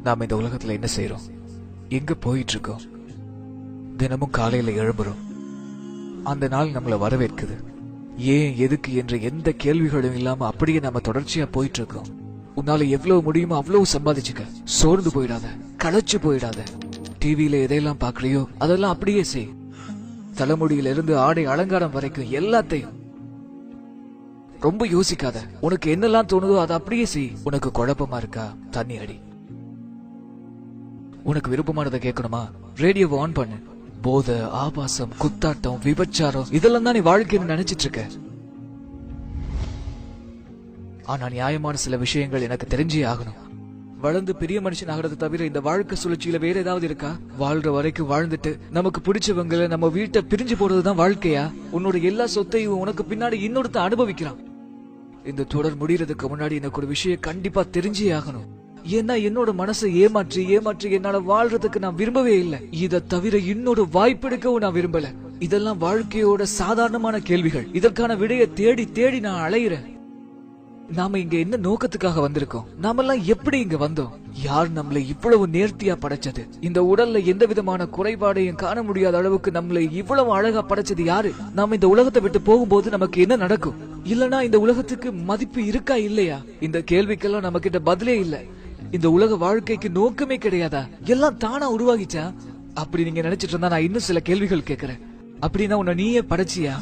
நாம இந்த உலகத்துல என்ன செய்யறோம், எங்க போயிட்டு இருக்கோம்? தினமும் காலையில எழும்புறோம். அந்த நாள் நம்மள வரவேற்குது. ஏன் எதுக்கு என்ற எந்த கேள்விகளும் இல்லாம அப்படியே நம்ம தொடர்ச்சியா போயிட்டு இருக்கோம். உன்னால எவ்வளவு முடியுமோ அவ்வளவு சம்பாதிச்சுக்க. சோர்ந்து போயிடாத, களைச்சு போயிடாத. டிவியில எதையெல்லாம் பாக்குறியோ அதெல்லாம் அப்படியே செய். தலைமுடியில இருந்து ஆடை அலங்காரம் வரைக்கும் எல்லாத்தையும் ரொம்ப யோசிக்காத. உனக்கு என்னெல்லாம் தோணுதோ அதை அப்படியே செய். உனக்கு குழப்பமா இருக்கா, தண்ணி அடி. உனக்கு விருப்பமானதை கேட்கணுமா, ரேடியோவை ஆன் பண்ணு. போதை, ஆபாசம், குத்தாட்டம், விபச்சாரம் இதெல்லாம் தான் நீ வாழ்க்கைன்னு நினைச்சிட்டு இருக்க. ஆனா நியாயமான சில விஷயங்கள் எனக்கு தெரிஞ்சே ஆகணும். வளர்ந்து பெரிய மனுஷன் ஆகிறது தவிர இந்த வாழ்க்கை சுழற்சியில வேற ஏதாவது இருக்கா? வாழ்ற வரைக்கும் வாழ்ந்துட்டு நமக்கு பிடிச்சவங்களை நம்ம வீட்டை பிரிஞ்சு போறதுதான் வாழ்க்கையா? உன்னோட எல்லா சொத்தையும் உனக்கு பின்னாடி இன்னொருத்த அனுபவிக்கிறான். இந்த தொடர் முடியறதுக்கு முன்னாடி எனக்கு ஒரு விஷயம் கண்டிப்பா தெரிஞ்சே ஆகணும். ஏன்னா என்னோட மனசை ஏமாற்றி ஏமாற்றி என்னால வாழ்றதுக்கு நான் விரும்பவே இல்லை. இதை தவிர இன்னொரு வாய்ப்பெடுக்கவும் நான் விரும்பல. இதெல்லாம் வாழ்க்கையோட சாதாரணமான கேள்விகள். இதற்கான விடையை தேடி தேடி நான் அலையிறேன். நாம இங்க என்ன நோக்கத்துக்காக வந்திருக்கோம்? நாமெல்லாம் எப்படி இங்க வந்தோம்? யார் நம்மளை இவ்வளவு நேர்த்தியா படைச்சது? இந்த உடல்ல எந்த விதமான குறைபாடையும் காண முடியாத அளவுக்கு நம்மளை இவ்வளவு அழகா படைச்சது யாரு? நாம இந்த உலகத்தை விட்டு போகும்போது நமக்கு என்ன நடக்கும்? இல்லனா இந்த உலகத்துக்கு மதிப்பு இருக்கா இல்லையா? இந்த கேள்விக்கெல்லாம் நம்ம கிட்ட பதிலே இல்ல. இந்த உலக வாழ்க்கைக்கு நோக்கமே கிடையாதா? எல்லாம் தானா உருவாகிச்சா? அப்படி நீங்க நினைச்சிட்டு இருந்தா நான் இன்னும் சில கேள்விகள் கேட்கிறேன். அப்படின்னா உன்னை நீயே படைச்சியா,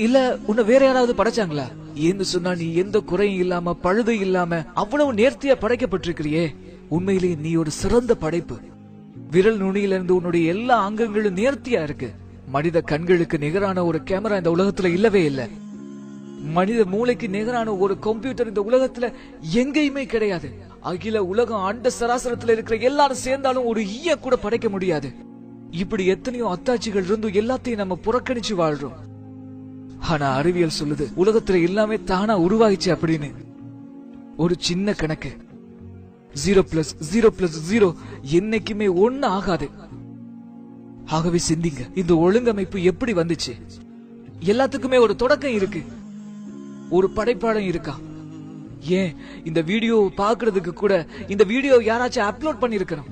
இல்ல உன்னை வேற யாராவது படைச்சாங்களா? ஏன்னு சொன்னா நீ எந்த குறையும் இல்லாம பழுது இல்லாம அவ்வளவு நேர்த்தியா படைக்கப்பட்டிருக்கிறியே. உண்மையிலேயே நீ ஒரு சிறந்த படைப்பு. விரல் நுனியில இருந்து உன்னுடைய எல்லா அங்கங்களும் நேர்த்தியா இருக்கு. மனித கண்களுக்கு நிகரான ஒரு கேமரா இந்த உலகத்துல இல்லவே இல்லை. மனித மூளைக்கு நிகரான ஒரு கம்ப்யூட்டர் இந்த உலகத்துல எங்கேயுமே கிடையாது. அகில உலகம் அண்ட சராசரத்துல இருக்கிற எல்லாரும் சேர்ந்தாலும் ஒரு ஈய கூட படைக்க முடியாது. இப்படி எத்தனையோ அத்தாட்சிகள் இருந்தும் எல்லாத்தையும் நம்ம புறக்கணிச்சு வாழ்றோம். ஆனா அறிவியல் சொல்லுது உலகத்துல எல்லாமே தானா உருவாகிச்சு அப்படின்னு. ஒரு சின்ன கணக்கு, 0+0+0 என்னைக்குமே 1 ஆகாது. ஆகவே சிந்திங்க, இந்த ஒழுங்கமைப்பு எப்படி வந்துச்சு? எல்லாத்துக்குமே ஒரு தொடக்கம் இருக்கு, ஒரு படைப்பாளம் இருக்கா? ஏன் இந்த வீடியோ பாக்குறதுக்கு கூட இந்த வீடியோ யாராச்சும் அப்லோட் பண்ணிருக்கணும்.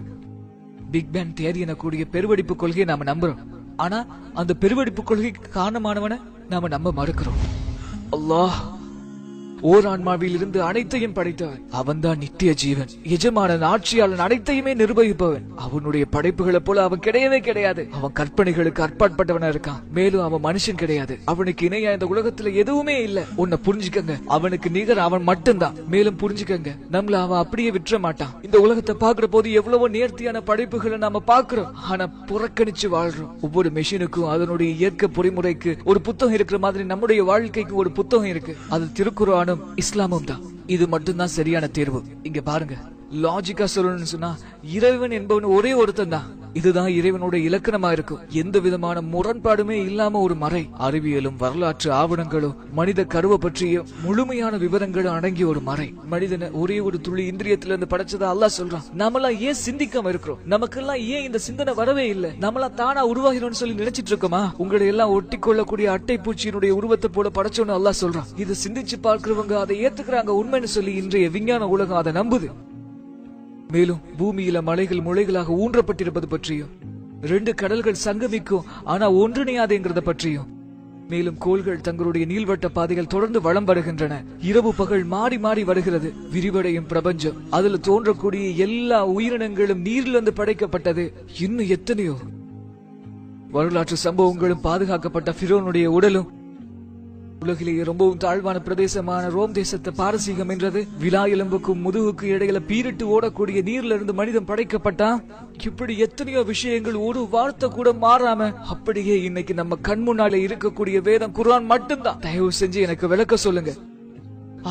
பிக் பேங் தியரி எனக்கூடிய பெருவெடிப்பு கொள்கையை நாம நம்புறோம். ஆனா அந்த பெருவெடிப்பு கொள்கைக்கு காரணமானவன நாம நம்ப மறுக்கிறோம். அல்லாஹ் ஓர் ஆன்மாவில் இருந்து அனைத்தையும் படைத்தவன். அவன் தான் நித்திய ஜீவன், எஜமானன், ஆட்சியாளன், அனைத்தையுமே நிர்வகிப்பவன். அவனுடைய படைப்புகளை போல அவன் கிடையவே கிடையாது. அவன் கற்பனைகளுக்கு அற்பாற்பட்டவனா இருக்கான். மேலும் அவன் மனுஷன் கிடையாது. அவனுக்கு இணையா இந்த உலகத்துல எதுவுமே இல்ல. உன்னை புரிஞ்சுக்கங்க, அவனுக்கு நிகர் அவன் மட்டும்தான். மேலும் புரிஞ்சுக்கங்க, நம்மள அவன் அப்படியே விட்டுற மாட்டான். இந்த உலகத்தை பாக்குற போது எவ்வளவோ நேர்த்தியான படைப்புகளை நாம பாக்குறோம், ஆனா புறக்கணிச்சு வாழ்றோம். ஒவ்வொரு மெஷினுக்கும் அதனுடைய இயற்கை பொறிமுறைக்கு ஒரு புத்தகம் இருக்கிற மாதிரி நம்முடைய வாழ்க்கைக்கு ஒரு புத்தகம் இருக்கு. அது திருக்குர்ஆனும் இஸ்லாமும் தான். இது மட்டும்தான் சரியான தேர்வு. இங்க பாருங்க, லாஜிக்கா சொல்லணும்னு சொன்னா இறைவன் என்பவன் ஒரே ஒருத்தன் தான். இதுதான் இறைவனோட இலக்கணமா இருக்கும். எந்த விதமான முரண்பாடுமே இல்லாம ஒரு மறை. அறிவியலும் வரலாற்று ஆவணங்களும் மனித கருவை பற்றிய முழுமையான விவரங்களும் அடங்கிய ஒரு மறை. மனிதனை ஒரே ஒரு துளி இந்திரியத்திலிருந்து படைச்சதா அல்லாஹ் சொல்றான். நம்மளாம் ஏன் சிந்திக்காம இருக்கிறோம்? நமக்கெல்லாம் ஏன் இந்த சிந்தனை வரவே இல்லை? நம்மளாம் தானா உருவாகிறோம்னு சொல்லி நினைச்சிட்டு இருக்கோமா? உங்களை எல்லாம் ஒட்டி கொள்ளக்கூடிய அட்டை பூச்சியினுடைய உருவத்தை போல படைச்சோன்னு அல்லாஹ் சொல்றான். இதை சிந்திச்சு பார்க்கிறவங்க அதை ஏத்துக்கிறாங்க உண்மைன்னு சொல்லி இன்றைய விஞ்ஞான உலகம் அதை நம்புது. மேலும் பூமியில மலைகள் முளைகளாக ஊன்றப்பட்டிருப்பது பற்றியும், 2 கடல்கள் சங்கமிக்கும் ஆனா ஒன்றிணையாதுங்கிறத பற்றியும், மேலும் கோள்கள் தங்களுடைய நீள்வட்ட பாதைகள் தொடர்ந்து வலம் வருகின்றன. இரவு பகல் மாறி மாறி வருகிறது. விரிவடையும் பிரபஞ்சம், அதுல தோன்றக்கூடிய எல்லா உயிரினங்களும் நீரிலிருந்து படைக்கப்பட்டது. இன்னும் எத்தனையோ வரலாற்று சம்பவங்களும் பாதுகாக்கப்பட்ட ஃபிரௌனுடைய உடலும், உலகிலேயே ரொம்பவும் தாழ்வான பிரதேசமான ரோம் தேசத்தை பாரசீகம் என்றது. விலா எலும்புக்கும் முதுகுக்கு இடையில பீரிட்டு ஓடக்கூடிய நீர்ல இருந்து மனிதன் படைக்கப்பட்டான். இப்படி எத்தனையோ விஷயங்கள் ஒரு வார்த்தை கூட மாறாம அப்படியே இன்னைக்கு நம்ம கண் முன்னாலே இருக்கக்கூடிய வேதம் குர்ஆன் மட்டும்தான். தயவு செஞ்சு எனக்கு விளக்க சொல்லுங்க.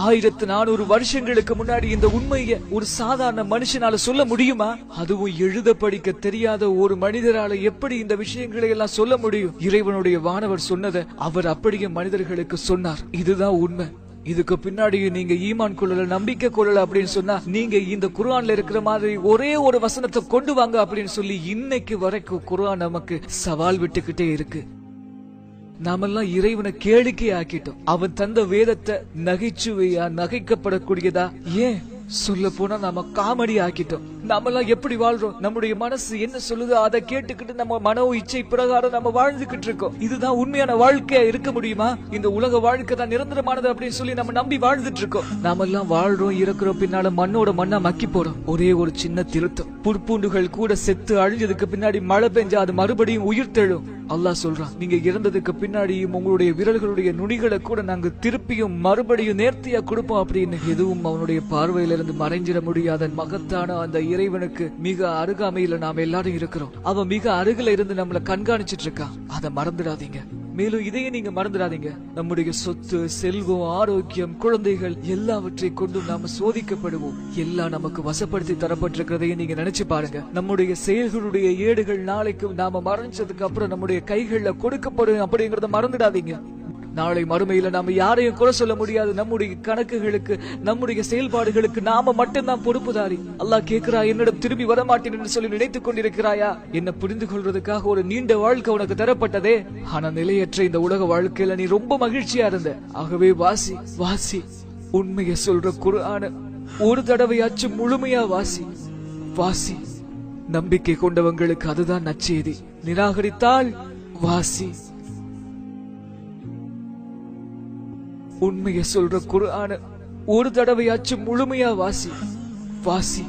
1400 வருஷங்களுக்கு முன்னாடி இந்த உண்மையை ஒரு சாதாரண மனுஷனால சொல்ல முடியுமா? அதுவும் எழுத படிக்க தெரியாத ஒரு மனிதரால எப்படி இந்த விஷயங்களை எல்லாம் சொல்ல முடியும்? இறைவனுடைய வானவர் சொன்னதை அவர் அப்படியே மனிதர்களுக்கு சொன்னார். இதுதான் உண்மை. இதுக்கு பின்னாடி நீங்க ஈமான் கொள்ளல, நம்பிக்கை கொள்ளல அப்படின்னு சொன்னா நீங்க இந்த குர்ஆன்ல இருக்கிற மாதிரி ஒரே ஒரு வசனத்தை கொண்டு வாங்க அப்படின்னு சொல்லி இன்னைக்கு வரைக்கும் குர்ஆன் நமக்கு சவால் விட்டுக்கிட்டே இருக்கு. நாமெல்லாம் இறைவனை கேளிக்கை ஆக்கிட்டோம். அவன் தந்த வேதத்தை நகைச்சுவையா, நகைக்கப்படக்கூடியதா, ஏன் சொல்ல போனா நாம காமெடி ஆக்கிட்டோம். நாமெல்லாம் எப்படி வாழ்றோம்? நம்முடைய மனசு என்ன சொல்லுதோ அதை கேட்டுக்கிட்டு நம்ம மனோ இச்சை பிரகாரம் நம்ம வாழ்ந்துகிட்டு இருக்கோம். இதுதான் உண்மையான வாழ்க்கையா இருக்க முடியுமா? இந்த உலக வாழ்க்கை தான் நிரந்தரமானது அப்படின்னு சொல்லி நம்ம நம்பி வாழ்ந்துட்டு இருக்கோம். நாம எல்லாம் வாழ்றோம், இறக்குறோம், பின்னால மண்ணோட மண்ணா மக்கி போறோம். ஒரே ஒரு சின்ன திருத்தம், புற்பூண்டுகள் கூட செத்து அழிஞ்சதுக்கு பின்னாடி மழை பெஞ்சா அது மறுபடியும் உயிர் தெழும். அல்லாஹ் சொல்றான், நீங்க இறந்ததுக்கு பின்னாடியும் உங்களுடைய விரல்களுடைய நுனிகளை கூட நாங்க திருப்பியும் மறுபடியும் நேர்த்தியா கொடுப்போம் அப்படின்னு. எதுவும் அவனுடைய பார்வையிலிருந்து மறைஞ்சிட முடியாத மகத்தான அந்த இறைவனுக்கு மிக அருகாமையில நாம எல்லாரும் இருக்கிறோம். அவன் மிக அருகில இருந்து நம்மளை கண்காணிச்சிட்டு இருக்கான். அதை மறந்துடாதீங்க. மேலும் இதையே நீங்க மறந்துடாதீங்க, நம்முடைய சொத்து, செல்வம், ஆரோக்கியம், குழந்தைகள் எல்லாவற்றை கொண்டு நாம சோதிக்கப்படுவோம். எல்லாம் நமக்கு வசப்படுத்தி தரப்பட்டிருக்கிறதையும் நீங்க நினைச்சு பாருங்க. நம்முடைய செயல்களுடைய ஏடுகள் நாளைக்கு நாம மறைஞ்சதுக்கு அப்புறம் நம்முடைய கைகள்ல கொடுக்கப்படும் அப்படிங்கறத மறந்துடாதீங்க. நாளை மறுமையில நாம யாரையும் குறை சொல்ல முடியாது. நம்முடைய கணக்குகளுக்கு, நம்முடைய செயல்பாடுகளுக்கு நாம மட்டும்தான் பொறுப்புதாரி. அல்லாஹ் கேட்கிறா, என்னிடம் திரும்பி வரமாட்டேன் என்று சொல்லி நினைத்துக் கொண்டிருக்கிறாயா? என்ன புரிந்து கொள்றதுக்காக ஒரு நீண்ட வாழ்க்கை உனக்கு தரப்பட்டதே. ஆனா நிலையற்ற இந்த உலக வாழ்க்கையில நீ ரொம்ப மகிழ்ச்சியா இருந்த. ஆகவே வாசி வாசி, உண்மையை சொல்ற குர்ஆன ஒரு தடவையாச்சும் முழுமையா வாசி வாசி. நம்பிக்கை கொண்டவங்களுக்கு அதுதான் நற்செய்தி. நிராகரித்தால் வாசி. உண்மையை சொல்ற குர்ஆன ஒரு தடவையாச்சும் முழுமையா வாசி வாசி.